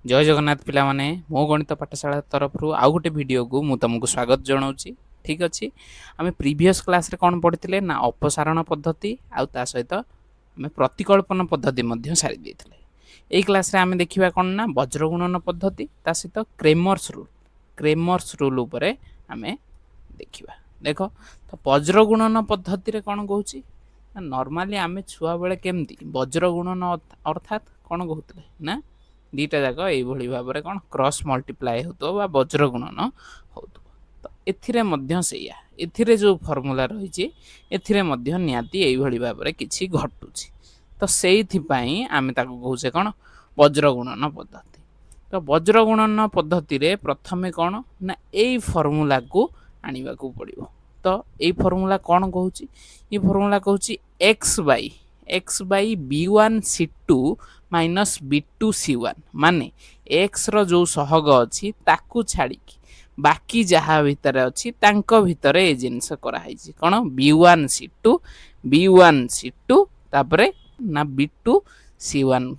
जय जगन्नाथ पिला माने मो गणित पाठशाला तरफ आउ गोटे वीडियो को मु तुमको स्वागत जनाऊँगी। ठीक अच्छे आम प्रीवियस क्लास रे कौन पढ़ी ना अपसारण पद्धति आउ ता सहित आम प्रतिकल्पन पद्धति सारी देते। यही क्लास रे आम देखा कौन ना वज्रगुणन पद्धति ता सहित क्रेमर्स रूल उपरे आम देखा। देख तो वज्रगुणन पद्धति रे कौन कहूँ नॉर्मली आम छुआ बेले केमती वज्रगुणन अर्थात कौन कहते ना दीटा जाक यही भाव में कौन क्रॉस मल्टीप्लाई हो वज्र गुणन हो तो एथिरे जो फॉर्मूला रही निहाती यही भाव में किसी घटुची तो से आम कहूचे कौन वज्र गुणन पद्धति। तो वज्र गुणन पद्धति रे प्रथमे कौन ना यही फॉर्मूला को आने को पड़ो। तो यही फॉर्मूला कौन कहूँ ये फॉर्मूला कहूँ x by b1 c2 minus b2 c1 माने एक्स रो जो सहग अच्छी ताकू छाड़ी बाकी जहाँ भितर अच्छी तांको भितर ए जिनस कराई कौन b1 c2 तापरे ना b2 c1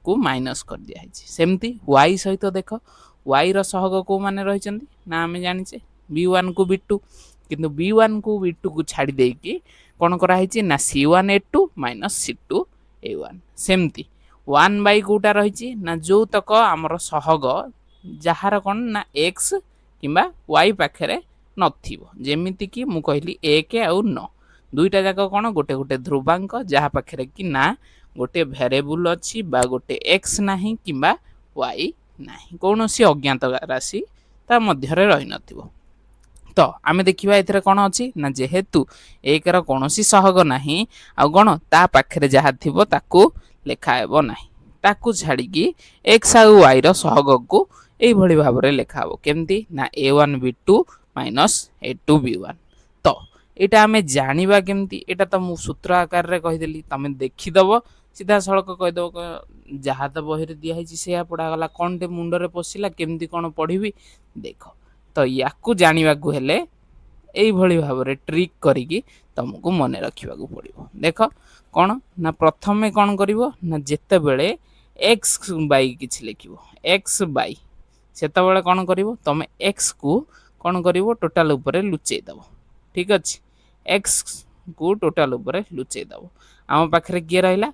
को माइनस कर दिया सेमती y सहित देख y रो सहग को माने रही ना आम जाचे b1 को b2 किंतु b1 को b2 को छाड़ी देकी कौन कराई ना c1a2 माइनस c2a1 सेमती 1 बाई कोटा रही ना जो तक आमर सहग जार कौन ना एक्स किंबा वाई पाखे नमिति कि मु कहली 1 आउ 9 दुईटा जाक कौन गोटे गोटे ध्रुवांक जहाँ पाखे कि ना गोटे भेरिएबल अच्छी बा गोटे एक्स ना किंबा वाई ना कौन सी अज्ञात राशि ता मध्य रही नथिबो। तो आम देखा ये कौन अच्छी ना जेहेतु एक कौन सहग ना आ कौन ता पाखे जहाँ थी ताकू लेखाब ना ताकू छाड़ी एक्स आउ वाई सहग को यही भाव में लेखाब केमती ना a1 b2 minus a2 b1। तो यहाँ आम जाना केमती एटा तो मु सूत्र आकार रे कहीदेली तुम देखीदब सीधा सड़क कहीदब जहाँ तो बही दिखाई से पढ़ागला कौन टे मुंडरे पशिला केमती कौन पढ़ी देख। तो या जाना को हेले यही भाव में ट्रिक करी तुमको मन रखा पड़ो। देख कौन ना प्रथमे कौन कर ना जिते बड़े एक्स बाई किसी लिख एक्स बाई से कौन कर तुम एक्स को कौन कर टोटाल उपरे लुचई दब। ठीक अच्छे एक्स को टोटाल उपरे लुचई दब आम पाखे किए रहा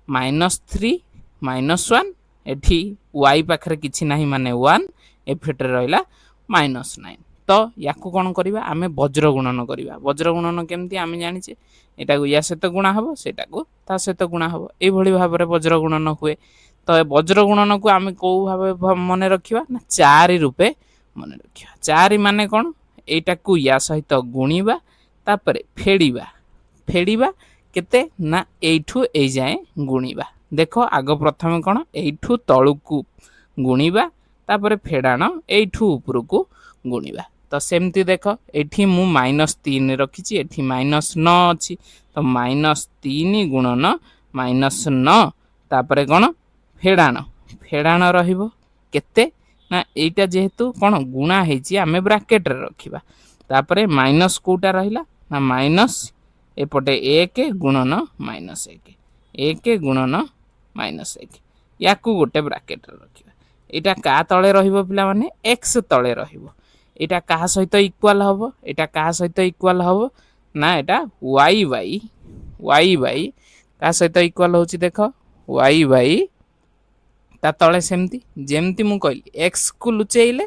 -3 -1 एठी वाई पाखे किसी ना माने 1 एफेट रहा -9। तो या कौन करवा आम वज्र गुणन करवा वज्र गुणन केमती आम जाचे यहाँ या सहित गुणा हम सेटा को ता सहित गुणा हम यही भाव में वज्र गुणन हुए। तो वज्र गुणन को आम कौ भाव मन रखा ना 4 रूपे मन रखा 4 माने कौन एटा को या सहित गुणिबा तापरे फेड़िबा केते ना एठू ए जाए गुणिबा। देख आग प्रथम कौन एठू तलू को गुणिबा तापरे फेड़ाण एठू ऊपर को गुणिबा। तो सेमती देख एठी मु -3 रखी एठी -9 अच्छी तो -3 गुणन -9 तापरे कौन फेड़ाण रहिबो केते ना एटा जेहेतु कौन गुणा हेची आमे ब्रैकेट रे रखिबा तापरे माइनस कोटा रहिला ना माइनस एपटे 1 गुणन -1 1 गुणन -1 या गोटे ब्रैकेट रे रखिबा। एटा का तले रहिबो पिला माने एक्स तले रहिबो एटा कहा सहित इक्वाल हम एटा कहा सहित इक्वाल हम ना एटा वाई बाई का सहित इक्वाल होची देख वाई बाई ता तले सेमती जेमती मु कहली एक्स को लुचेइले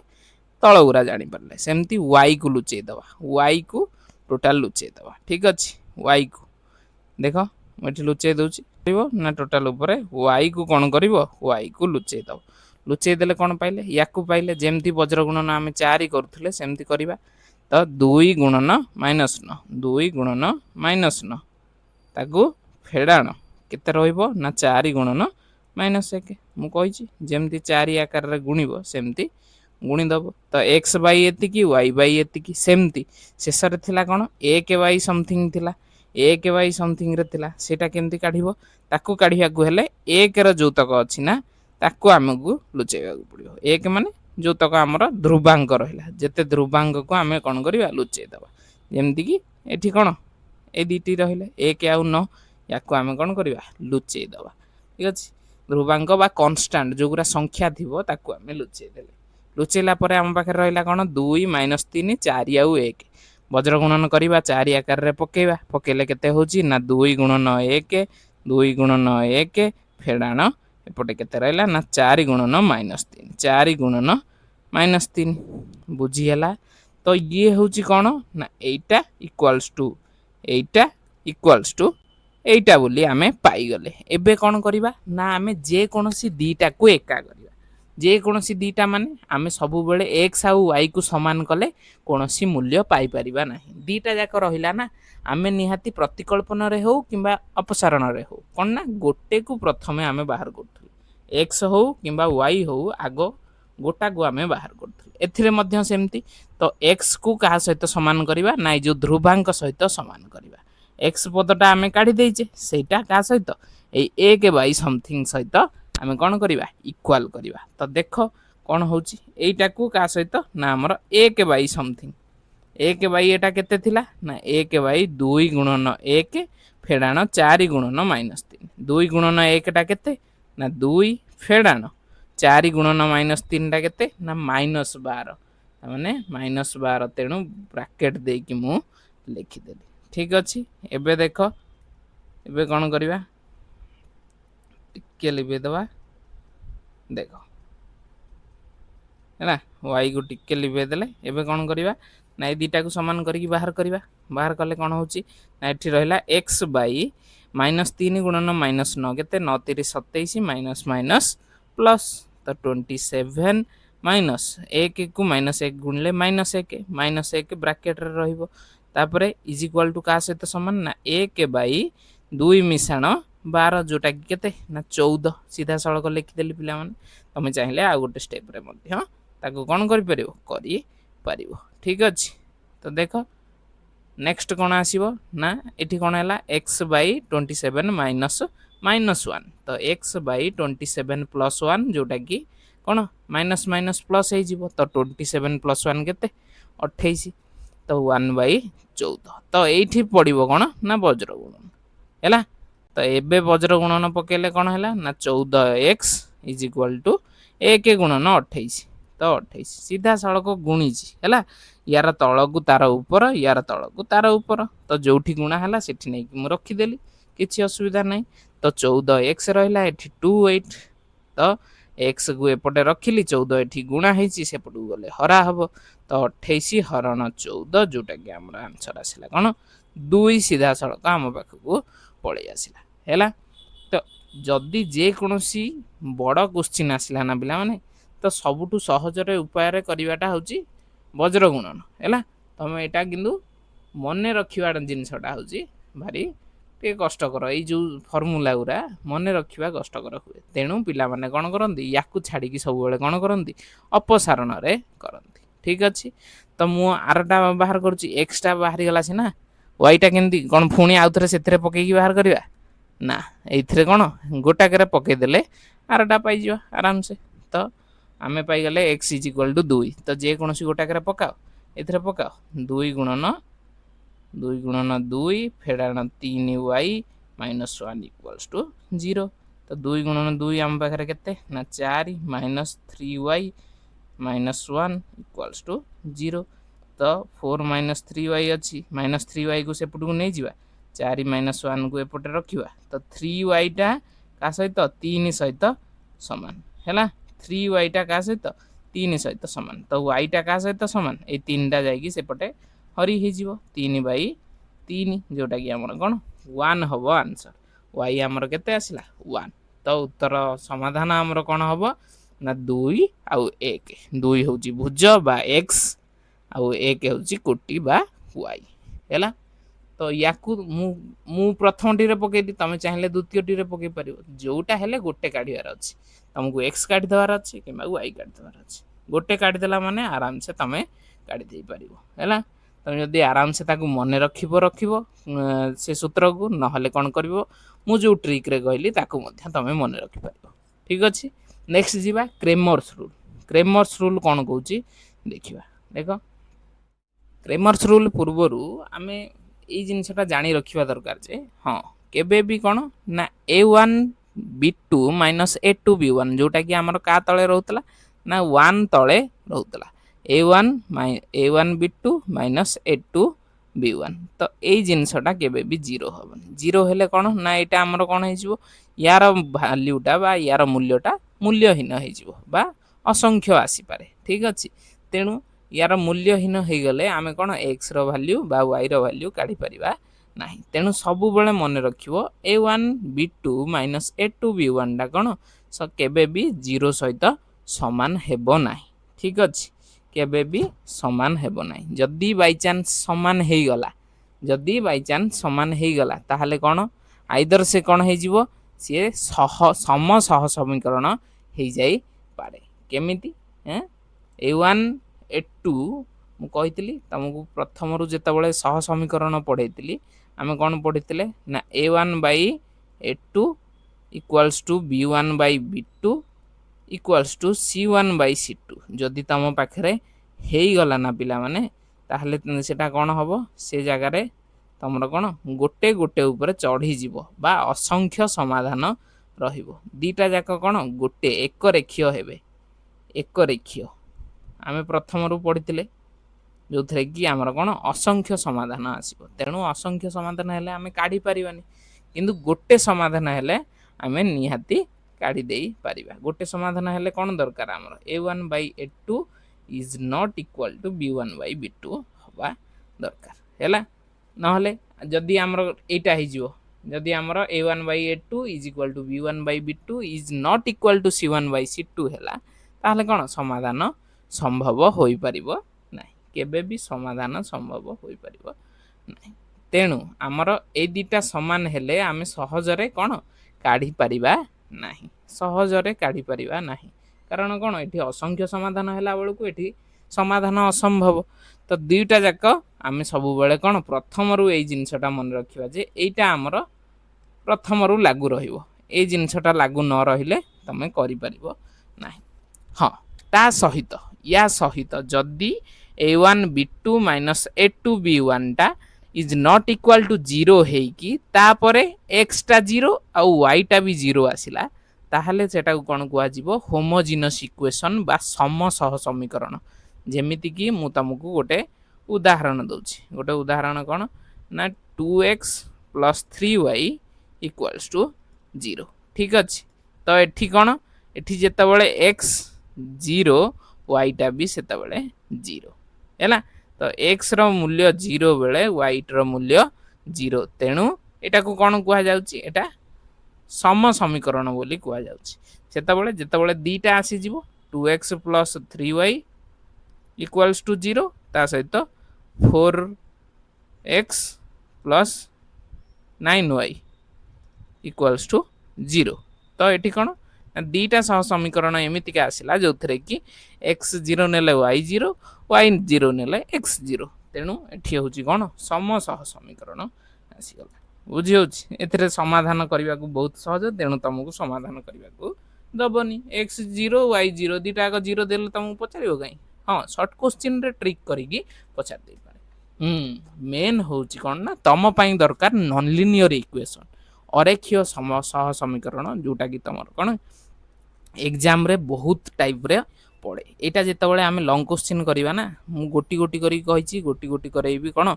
तल गुरा जानी पारले सेमती वाई को लुचेई दवा वाई को टोटाल लुचेई दवा। ठीक अच्छे वाई को देख मुझे लुचेई दूची ना टोटाल ऊपर वाई को कौन कर वाई को लुचेई दब लुचेई देले कौन पाइले या पाइले जेमती वज्र गुणन आम 4 करुले सेमती करवा। तो 2 गुणन -9 2 गुणन -9 ताकू फेड़ाण केते रहिबो ना 4 गुणन -1 मु कही जेमती 4 आकार रे गुणिबो सेमती गुणीदब। तो एक्स बाई एतिकी वाई बाई एतिकी सेमती शेष रे थिला कौन 1 बाई समथिंग थिला 1 बाई समथिंग रे थिला सेटा केमती काढिबो ताकू काढिया को हेले 1 रो जोतक अछि ना ताकू आमको लुचेवा पड़ो 1 माने जो तक आमर ध्रुवांक रहा जिते ध्रुवांक को आम कौन करवा लुचेई दबा जमती कि एठी कौन ए दीटी रहा 1 आउ 9 या आम कौन करवा लुचेई दबा। ठीक अच्छे ध्रुवांक बा कन्स्टांट जोगुरा संख्या थिबो ताकू आमे लुचेई देले लुचेला परे आम पाखे रहिला कोन 2 - 3 4 आउ 1 वज्र गुणन करिबा 4 आकार रे पकेइबा पकेले केते होची ना 2 गुणन 1 2 गुणन 1 फेडाण एपटे केते रहला ना 4 गुणन -3 4 गुणन -3 बुझीला तो ये होची कोन ना एटा इक्वल्स टू एटा बोली आमे पाई गले एबे कोन करिबा ना आमे जे कोनोसी दीटा को एका करिबा जे कोनोसी दीटा माने आमे सब बेले x आ y को समान कले कोनोसी मूल्य पाई परिबा नाही दीटा जाक रहिला ना आमे निहाती प्रतिकल्पन रे हो किबा अपसारण रे हो कोन ना गोटे को प्रथमे आमे बाहर करथु x हो किबा y हो आगो गोटा को आमे बाहर करथु एथिरे मध्य सेमती तो x को का सहित समान करिबा नाइ जो ध्रुवांक सहित समान करिबा x पदटा आमे काढी देइचे सेटा का सहित ए 1 बाई समथिंग सहित आमे कोन करिबा इक्वल करिबा तो देखो कोन होची एटा को का सहित ना हमर 1 बाई समथिंग 1 बाई एटा केते थिला ना 1 बाई 2 गुणन 1 फेडाण 4 गुणन -3 2 गुणन 1 टा केते ना 2 फेडाण 4 गुणन -3 टा केते ना -12 माने -12 तेणु ब्रैकेट दे कि मु लिखि देली ठीक अछि एबे देखो एबे कोन करिबा टिके लिबे दवा देखो है ना y को टिके लिबे देले एबे कोन करिबा ना ए दीटा को समान करी बाहर करिबा बाहर कले कोन होची ना एठी रहिला x बाई -3 गुणन -9 केते 9 3 27 माइनस माइनस प्लस तो 27 माइनस 1 को -1 गुणले -1 ब्रैकेट रे रहिबो तापरे इज इक्वल टू का सहित समान ना 1 बाई 2 मिसाण 12 जोटा कि केते ना 14 सीधा सड़क लिखि देली पिला माने तमे चाहिले आ गोटे स्टेप रे मध्य ताको कोन करि परिबो ठीक अछि तो देखो नेक्स्ट कोन आसीबो ना एठी कोन हैला x बाई 27 माइनस -1 तो x बाई 27 प्लस 1 जोटा कि कोन माइनस माइनस प्लस हे जिवो तो 27 प्लस 1 केते 28 तो 1 बाई 14 तो एठी पड़िबो कोन ना वज्र गुणन हैला तो एबे वज्र गुणन पकेले कोन हैला ना 14x इज इक्वल टू 1 गुणन 28 तो 28 सीधा सड़क गुणीची हैला यार तळकू तार ऊपर यार तळकू तार ऊपर तो जोठी गुणा हैला सेठी नै कि मु रखि देली किछि असुविधा नै तो 14x रहला एठी 28 तो x को एपटे रखिली 14 एठी गुणा हेची सेपटू गले हरा हबो तो 28 हरण 14 जोटा कि हमर आंसर आसिला कोन 2 सीधा सड़क हम पाखकू पळै आसिला हैला तो जदी जे कोनोसी बड़ क्वेश्चन आसिला ना पिला माने तो सबुठु सहज रे उपाय रे करिवाटा होची वज्र गुणन हैला तमे एटा किंतु मने रखिवा जिंसटा होची भारी ते कष्टकर ए जो फार्मूला गुरा मने रखिवा कष्टकर हुए तेणु पिला माने कोन करंती याकू छाडी कि सब बेले कोन करंती अपसारण रे करंती ठीक अछि तो मु आरटा बाहर करची x टा बाहर गेला छी ना y टा केंती कोन फुणी आउथरे सेथरे पके कि बाहर करिवा ना एथिरे कोन गोटा करे पके देले आरटा पाई जिवा आराम से तो आमे पाई गले x इज इक्वल टू 2 तो जे कोनसी गोटा करे पकाओ एथिरे पकाओ 2 गुणन 2 फेडाण 3y माइनस 1 इक्वल्स टू 0 तो 2 गुणन 2 आम पाखरे केते ना 4 minus 3y minus 1 equals to 0 तो 4 माइनस 3y अछि माइनस 3y को सेपट को नै जिवा 4 माइनस 1 को एपटे रखिवा तो 3y टा का सहित 3 सहित समान हैला 3y टा का सहित 3 सहित समान तो y टा का सहित समान ए 3 टा जाई कि सेपटे हरी हे जिवो 3 बाई 3 जोटा कि हमर कोन 1 हबो आंसर y हमर केते आसिला 1 तो उत्तर समाधान हमर कोन हबो ना 2 आउ 1 2 होची भुज बा x आउ 1 होची कोटी बा y हैला तो याकू मु प्रथम टी रे पकेती तमे चाहिले द्वितीय टी रे पके परिबो जोटा हेले गोटे काढिवार अछि तुमको x काढि देवार अछि किबा y काढि देवार अछि गोटे काढि देला माने आराम से तमे काढि देई परिबो हैला तमे जदी आराम से ताकू मने रखिबो से सूत्र को न हले कोन करबो मु जो ट्रिक रे कहली ताकू मध्य तमे मने रखि परिबो ठीक अछि नेक्स्ट जीवा क्रेमर्स रूल कोन कहूची देखिबा देखो क्रेमर्स रूल पूर्वरु आमे ए जिनसटा जानि रखिबा दरकार जे हां केबे भी कोन ना a1 B2 minus A2 B1 जोटा कि आमर का तले रहउतला ना 1 तले रहउतला A1 B2 minus A2 B1 तो एई जिनसटा केबे भी 0 हबनी 0 हेले कोन ना एटा आमर कोन हे जिवो यार वैल्यूटा बा यार मूल्यटा मूल्यहीन हे जिवो बा असंख्य आसी पारे ठीक अछि तेनु यार मूल्यहीन हे गले आमे कोन x रो वैल्यू बा y रो वैल्यू काढी परिबा नाही तेनु सब बेले मन रखिवो A1 B2 minus A2 B1 टा कोन स केबे भी 0 सहित समान हेबो नाही ठीक अछि केबे भी समान हेबो नाही जदी बाय चांस समान हे गला जदी बाय चांस समान हे गला ताहाले कोन आइदर से कोन हे जिवो से सम सह समीकरण हे जाई पारे केमिति A1 A2 मु कहितली तुमको प्रथम रु जेतबेले सह समीकरण पढैतली आमे कोन पढितले ना A1 by A2 equals to B1 by B2 equals to C1 by C2 जदि तम पाखरे हेई गला ना पिला माने ताहले सेटा कोन हबो से जगह रे तमरो कोन गोटे गोटे ऊपर चढ़ी जीवो बा असंख्य समाधान रहिबो दीटा जाक कोन गोटे एक रेखीय हेबे एक रेखीय आमे प्रथम रु पढितले जो थे कि आमर कोन असंख्य समाधान आसीबो तेणु असंख्य समाधान हेले आमे काढी परिबानी किंतु गोटे समाधान हेले आमे निहाती काढी देई परिबा गोटे समाधान हेले कोन दरकार आमर A1 by A2 is not equal to B1 by B2 हवा दरकार हैला नहले जदी आमर एटा हि जिवो जदी आमर A1 by A2 is equal to B1 by B2 is not equal to C1 by C2 हैला ताहले कोन समाधान संभव होई परिबो नाही केबे भी समाधान संभव होई परिबो नाही तेणु आमर ए दिटा समान हेले आमे सहजरे कोन काढी परिबा नाही सहजरे काढी परिबा नाही कारण कोन एठी असंख्य समाधान हैला बेल को एठी समाधान असंभव तो दुईटा जाक आमे सब बेले कोन प्रथम रु एई जिंसटा मन रखिबा जे एटा आमर प्रथम रु लागू रहिबो एई जिंसटा लागू न रहिले तमे करि परिबो नाही हां ता सहित या सहित जदी A1 B2 minus A2 B1 टा इज नॉट इक्वल टू 0 हे कि तापरे x टा 0 आ y टा भी 0 आसिला ताहले सेटा कोन कुआ जिवो होमोजिनस इक्वेशन बा समसह समीकरण जेमिति कि मु तुमको गोटे उदाहरण दउछि गोटे उदाहरण कोन ना 2x + 3y इक्वल्स टू 0 ठीक अछि तो एठी कोन एठी जेतबेले x 0 y टा भी सेतबेले 0 हैला तो x रो मूल्य 0 बेले y रो मूल्य 0 तेणु एटा को कोन कुआ जाउछि एटा सम समीकरण बोली कुआ जाउछि सेतबेले जेतबेले दीटा आसी जिवो 2x + 3y इक्वल्स टू 0 ता सहित 4x + 9y इक्वल्स टू 0 तो एठी कोन दीटा सह समीकरण एमिति का आसिला जो थरे कि x 0 नेले y 0 y 0 नेले x 0 तेणु एठी होची कोन समसह समीकरण आसी गला बुझी होची एथरे समाधान करबा को बहुत सहज तेणु तुमको समाधान करबा को दबनी x 0 y 0 दीटा को 0 देले तुमको पचारियो काई हां शॉर्ट क्वेश्चन रे ट्रिक करिकी पचार दे पारे मेन होची कोन ना तम पई दरकार नॉन लीनियर इक्वेशन अरेखीय समसह समीकरण जोटा कि तमर कोन एग्जाम रे बहुत टाइप रे पड़े एटा जेतबेले आमे लॉन्ग क्वेश्चन करिवा ना मु गोटी गोटी करी कहिची गोटी गोटी करैबी कोन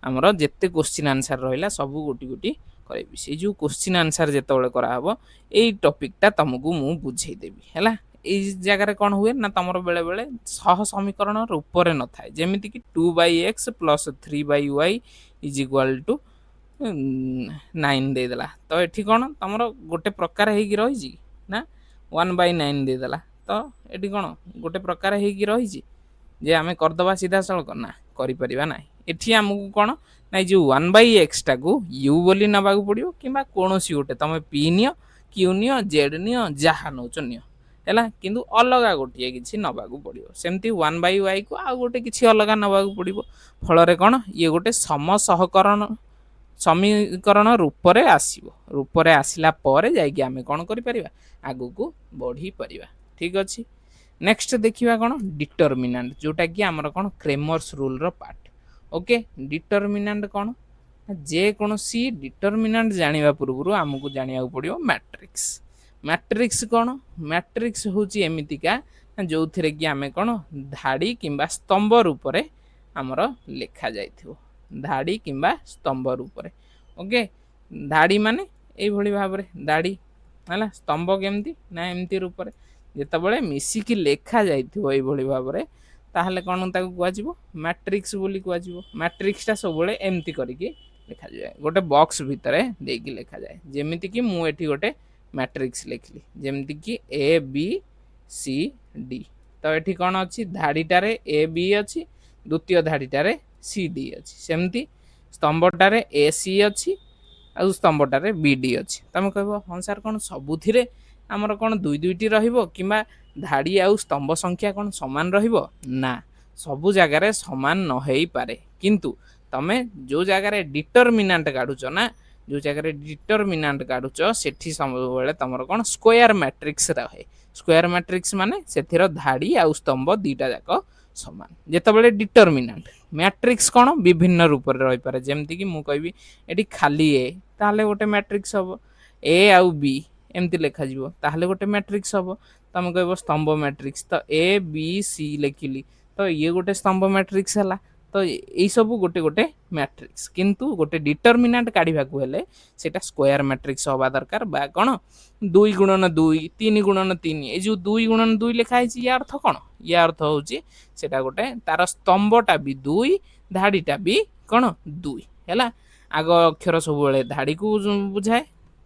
हमर जेते क्वेश्चन आंसर रहिला सब गोटी गोटी करैबी से जो क्वेश्चन आंसर जेतबेले करा हबो एई टॉपिक ता तुमको मु बुझाई देबी हैला एई जगह रे कोन हुए ना तमरो बेले बेले सह समीकरण रूप रे न थाए जेमिति कि 2x + 3y = 9 दे देला तो एठी कोन तमरो गोटे प्रकार हे कि रहिजी ना 1/9 दे देला तो एठी कोन गोटे प्रकार हे कि रहिजी जे आमे कर दबा सीधा सळ करना करि परिबा नै एठी हमकु कोन नै जे 1/x टा को u बोली नबागु पडियो किबा कोनोसी गोटे तमे p neo q neo z neo जहा नोचो नियो हैला किंतु अलगा गोटिए किछि नबागु पडियो सेमति 1/y को आ गोटे किछि अलगा नबागु पडियो फल रे कोन ये गोटे समसहकरण समीकरण रूप रे आसीबो रूप रे आसिला परे जाय कि आमे कोन करि परिबा आगु को बढ़ी परिबा ठीक अछि नेक्स्ट देखिबा कोन डिटरमिनेंट जोटा कि हमर कोन क्रेमर्स रूल रो पार्ट ओके डिटरमिनेंट कोन जे कोनोसी डिटरमिनेंट जानिबा पूर्वरु हमकु जानिया पड़ियो मैट्रिक्स मैट्रिक्स कौन मैट्रिक्स हूँ एमतीका जो थे कि आम कौन धाड़ी किंबा स्तंभ रूप में आमर लिखा जाइथिबो धाड़ी किंबा स्तंभ रूप में ओके धाड़ी माने यही भाव में धाड़ी है स्तंभ केमती ना एमती रूप में जितेबाला मिसिकी लेखा जाइथिबो यही भाव में ताहले कौन ताको कुआजिबो मैट्रिक्स बोली कुआजिबो मैट्रिक्सटा सब एमती करके लिखा जाए गोटे बॉक्स भितर देकी लिखा जाए जेमिति कि मु एठी गोटे मैट्रिक्स लिखली जेमिति कि ए बी सी डी तो एठी कौन अच्छी धाड़ीटारे ए बी अच्छी द्वितीय धाड़ीटारे सी डी अच्छी सेमती स्तंभटारे ए सी अच्छी आ स्तंभटारे बी डी अच्छी तुम कह हाँ सार कौन सबुथिरे आमर कौन दुई दुईटी रहिबो किंबा धाड़ी आउ स्तंभ संख्या कौन समान रहिबो ना सबु जगार समान न हो पारे किंतु तमे जो जगार डिटरमिनांट काढुच ना जो जगार डिटरमिनांट काढुच सेठी सब बेले तमर कौन स्क्वायर मैट्रिक्स रहे स्क्वायर मैट्रिक्स माने सेथिर धाड़ी आउ स्तंभ दीटा जाक समान जेतेबेले डिटरमिनांट मैट्रिक्स कौन विभिन्न रूप में रही पारे जेमती कि मु कहबी एटी खाली ए ताहले गोटे मैट्रिक्स हबो ए आउ बी एमती लिखा जीवो ताहले गोटे मैट्रिक्स हबो तुम कहबो स्तंभ मैट्रिक्स तो ए बी सी लिखिली तो ये गोटे स्तंभ मैट्रिक्स है तो यही सब गोटे गोटे मैट्रिक्स किंतु गोटे डिटरमिनांट काढ़ा हेले सेटा स्क्वायर मैट्रिक्स हवा दरकार बा कौन 2 गुणन 2 3 गुणन 3 ये जो 2 गुणन 2 लिखा है या अर्थ कौन या अर्थ हूँ सेटा गोटे तार स्तंभटा भी 2 धाड़ीटा भी कौन 2 है आग अक्षर सब धाड़ी को बुझाए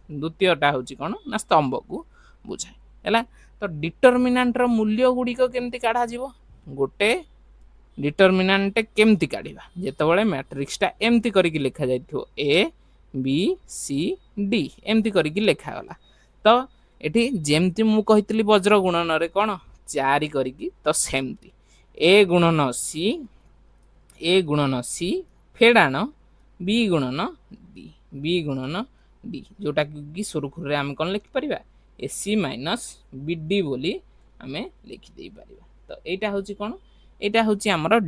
द्वितीयटा हूँ कौन ना स्तंभ को बुझाए है तो डिटरमिनांटर मूल्य गुड़िक केमती काढ़ा गोटे डिटरमिनांट केमती काढ़ा जितेबाला मैट्रिक्सटा एमती करके लिखा जाइथिबो ए बी सी डी एमती करके लिखागला तो ये जेमती मु कहितली वज्र गुणन रे कौन 4 करके तो सेमती ए गुणन सी फेड़ाण बी गुणन डी जोटा कि सुरुखुरु आम कौन लिखिपर ए सी माइनस बी डी बोली आम लिखिदे पार तो यहाँ हूँ कौन यहाँ हूँ आमर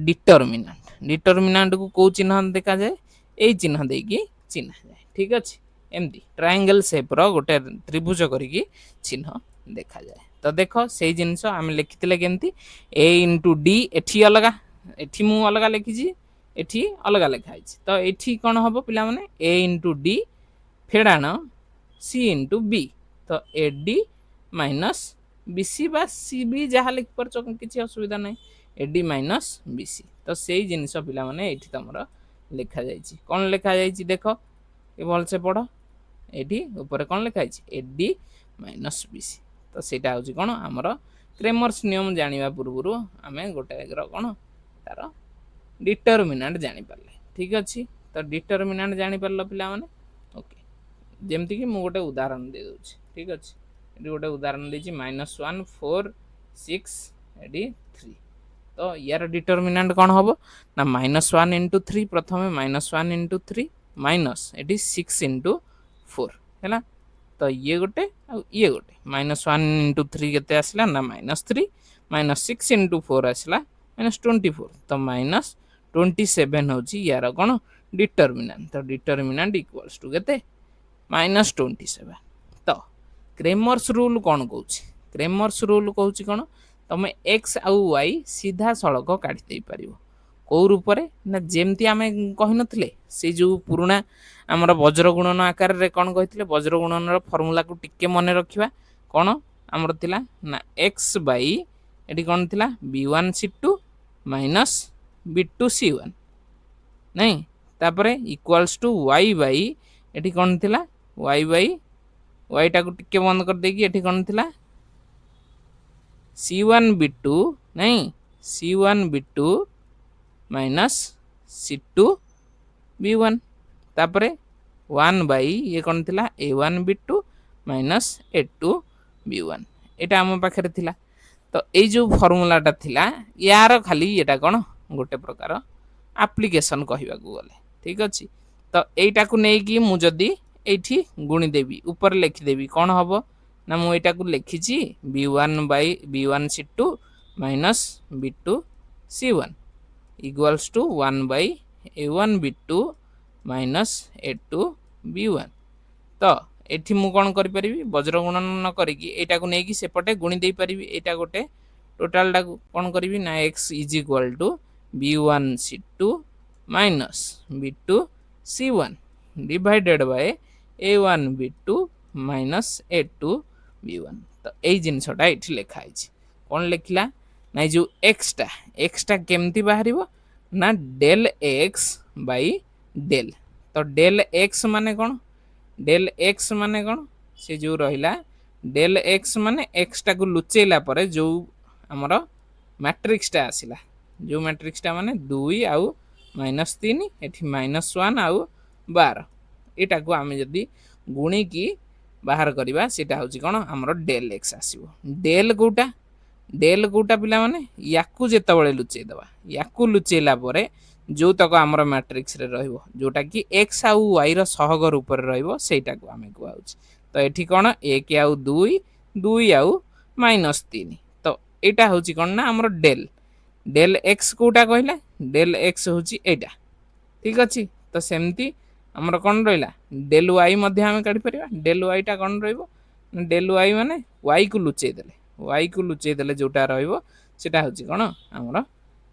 डिटरमिनांट को कौ चिन्ह देखा जाए यही चिन्ह देकी चिन्ह जाए ठीक अच्छे एमती ट्रायंगल शेप रो गोटे त्रिभुज करके चिन्ह देखा जाए तो देख से जिनस आम लिखी केमती ए इंटू डी एठी अलग एठी मु अलग लिखी एठी अलग लिखाई तो एठी कौन हम पिला माने ए इंटू डी फेड़ाण सी इंटू बी तो a d minus b c बा सी बी जहाँ लिखिपार किसी असुविधा ना a d minus b c तो से जिनस पिला माने एठी तमर लिखा जाइए कौन लिखा जाइए देख ये भल से पढ़ ये ऊपर कौन लिखाई a d minus b c तो सेटा हूँ कौन आमर क्रेमर्स नियम जाना पूर्व आम गोटे कौन तार डिटरमिनांट जानीपारे ठीक अच्छे तो डिटरमिनांट जानीपार पिला माने ओके जमती कि गोटे उदाहरण दे दूँ ठीक अच्छे ये गोटे उदाहरण देती -1 4 6 एडी 3 तो यार डिटरमिनांट कौन हम ना -1 इंटू 3 प्रथम -1 इंटू 3 माइनस एटी 6 इंटू 4 है तो ये गोटे ये गोटे -1 इंटू 3 के आसला ना -3 -6 इंटू 4 आसला -24 तो -27 हूँ यार कौन डिटरमिनांट तो डिटरमिनांट इक्वल्स टू के -27 तो क्रेमर्स रूल कौन कौन क्रेमर्स रूल कौन कौन तुम एक्स आउ वाई सीधा सड़क काढ़ी पार कौ रूप ना जमती आम कही नथिले से जो पुराना आमर वज्र गुणन आकार रे कौन कही वज्र गुणन फर्मूला को टिके मन रखा कौन आमर थिला ना एक्स बाई ये कौन थिला b1c2 माइनस b2c1 नहीं तापरे इक्वल्स टू वाई बाई ये कौन थिला वाई बाई वाई टा को टिके बंद कर देगी ये कौन थिला c1 b2 नहीं c1 b2 minus c2 b1 तापरे 1 बाई ये कौन थिला a1 b2 minus a2 b1 एटा आम पाखे थिला तो ये जो फर्मूलाटा थिला यार खाली ये कौन गोटे प्रकार एप्लिकेशन कहवा गले ठीक अच्छे तो यहीटा को लेकिन मुझे ये गुणीदेवी ऊपर लिखिदेवी कौन हम ना मुझा को लिखी b1 by b1c2 minus b2c1 equals to 1 by a1 b2 minus a2 b1 तो एठी मु कौन करि वज्र गुणन न करिकी एटाको नेकी सेपटे गुणी देई परिबी एटा गोटे टोटाल टाको कौन करिबी ना x is equal to b1 c2 minus b2 c1 divided by a1 b2 minus a2 b1 तो एई जिनसटा एठी लेखा आइछि कौन लिखला ना जो x टा केमती बाहरिबो ना डेल x बाय डेल तो डेल x माने कौन डेल x माने कौन से जो रहिला डेल x माने x टा को लुचेला परे जो हमर मैट्रिक्स टा आसिला जो मैट्रिक्स टा माने 2 आउ -3 एठी -1 आउ 12 एटा को आमे जदी गुणी की बाहर करिबा सेटा होची कोन हमर डेल x आसीबो डेल कोटा पिला माने याकू जेतबळे लुचेई दबा याकू लुचेला परे जो तक हमर मैट्रिक्स रे रहइबो जोटा कि x आउ y रो सहग रूप रे रहइबो सेटा को आमे कहउची तो एठी कोन 1 आउ 2 आउ -3 तो एटा होची कोन ना हमर डेल x कोटा कहले डेल x होची एटा ठीक अछि तो सेमती हमर कोन रहइला डेल y मध्ये आमे काढी परिबा डेल y टा कोन रहइबो डेल y माने y को लुचेई देले जोटा रहइबो सेटा होची कोन हमर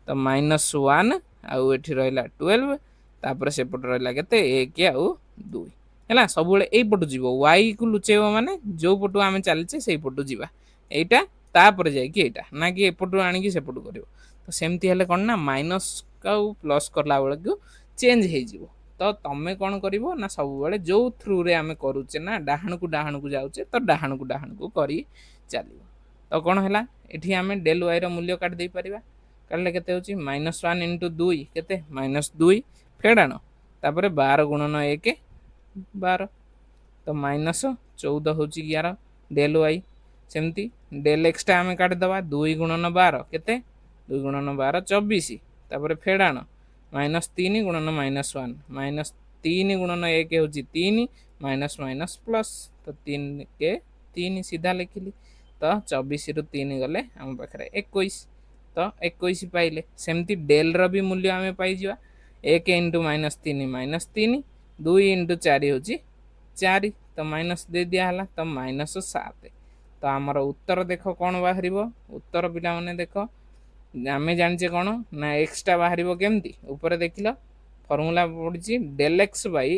तो -1 आउ एठी रहइला 12 तापर सेपट रहइला केते 1 आउ 2 हैला सब बेले एई पटु जीवो y को लुचेइबो माने जो पटु आमे चलचे सेई पटु जीवा एटा तापर जाय कि एटा ना कि एपटु आनी कि सेपटु करिवो तो सेमती हेले कोन ना माइनस का प्लस करला बेले को चेंज हे जीवो तो तमे कोन करिवो ना सब बेले जो थ्रू रे आमे करूचे ना डाहण को जाउचे तो डाहण को करी चलिवो तो कोन हैला एठी आमे डेल y रो मूल्य काट देई परिबा काटले केते होची -1 * 2 केते -2 फेडानो तापर 12 गुणन 1 12 तो -14 होची यार डेल y सेमती डेल x टा आमे काट दबा 2 गुणन 12 केते 2 गुणन 12 24 तापर फेडानो -3 गुणन -1 -3 गुणन 1 होची 3 माइनस माइनस प्लस तो 3 के 3 सीधा लिखिली तो 24 रु 3 गले हम पाखरे 21 तो 21 पाइले सेमती डेल रो भी मूल्य आमे पाई जिवा 1 * -3 2 * 4 होची 4 तो माइनस दे दिया हला तो -7 तो हमर उत्तर देखो कोन बाहरिबो उत्तर पिला माने देखो आमे जानचे कोन ना x टा बाहरिबो केमती ऊपर देखिलो फार्मूला पड़ची del x by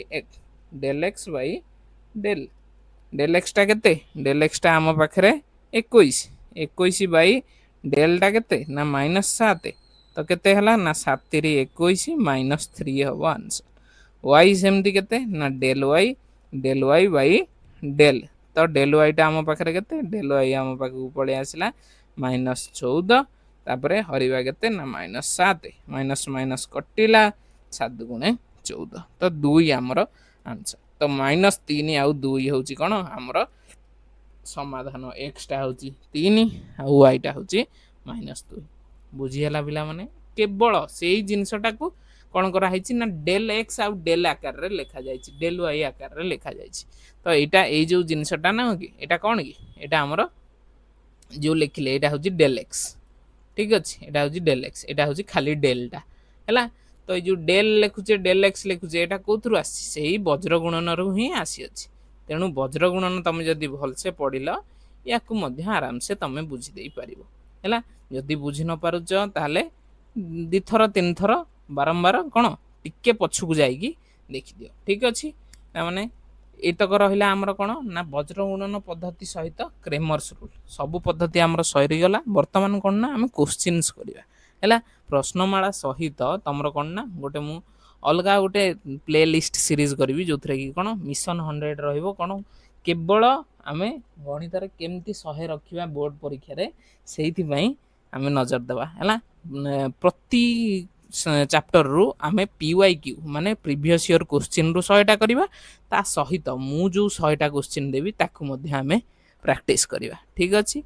del x टा केते डेल x टा हम पाखरे 21 बाय डेल टा केते ना -7 तो केते हला ना 7 * 21 - 3 हबो आंसर y सेमती केते ना डेल y बाय डेल तो डेल y टा हम पाखरे केते डेल y हम पाखु पळे आसिला -14 तापरे हरिबा केते ना -7 माइनस माइनस कटिला 7 * 14 तो 2 हमर आंसर तो -3 आउ 2 होची कोन हमर समाधान x टा होची 3 आउ y टा होची -2 बुझी हला पिला माने केवल सेही जिंसटा को कोन करा हैची ना डेल x आउ डेल आकार रे लेखा जायची डेल y आकार रे लेखा जायची तो एटा ए जो जिंसटा ना हो कि एटा कोन कि एटा हमर जो लिखिले एटा होची डेल x ठीक अछि एटा होची डेल x एटा होची खाली डेल्टा हैला तो जो डेल x लिखुचे एटा कोथरु आसी सेही वज्र गुणन रु ही आसी अछि तेनु वज्र गुणन तमे जदी भल से पढिलो याकू मध्य आराम से तमे बुझी देई परिबो हैला जदी बुझी न पारुच ताले दिथर तीन थर बारंबार कोन टिके पछुक जाईकी देखि दियो ठीक अछि ना माने एतक रहिला हमर कोन ना वज्र गुणन पद्धति सहित क्रेमर्स रूल सब पद्धति हमर सहित गला वर्तमान कोन ना हम क्वेश्चंस करिवा हैला प्रश्नमाला सहित तमरो कोन ना गोटे मु अलगा गोटे प्लेलिस्ट सीरीज करबी जोथरे कि कोन मिशन 100 रहइबो कोन केवल आमे गणित रे केमती 100 रखिबा बोर्ड परीक्षा रे सेहिति पई आमे नजर देबा हैला प्रति चैप्टर रु आमे PYQ माने प्रीवियस ईयर क्वेश्चन रु 100 टा करबा ता सहित मु जो 100 टा क्वेश्चन देबी ताकू मध्ये आमे प्रैक्टिस करबा ठीक अछि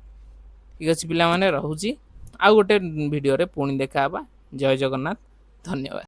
पिला माने रहूची आ गोटे वीडियो रे पुणी देखा बा जय जगन्नाथ धन्यवाद।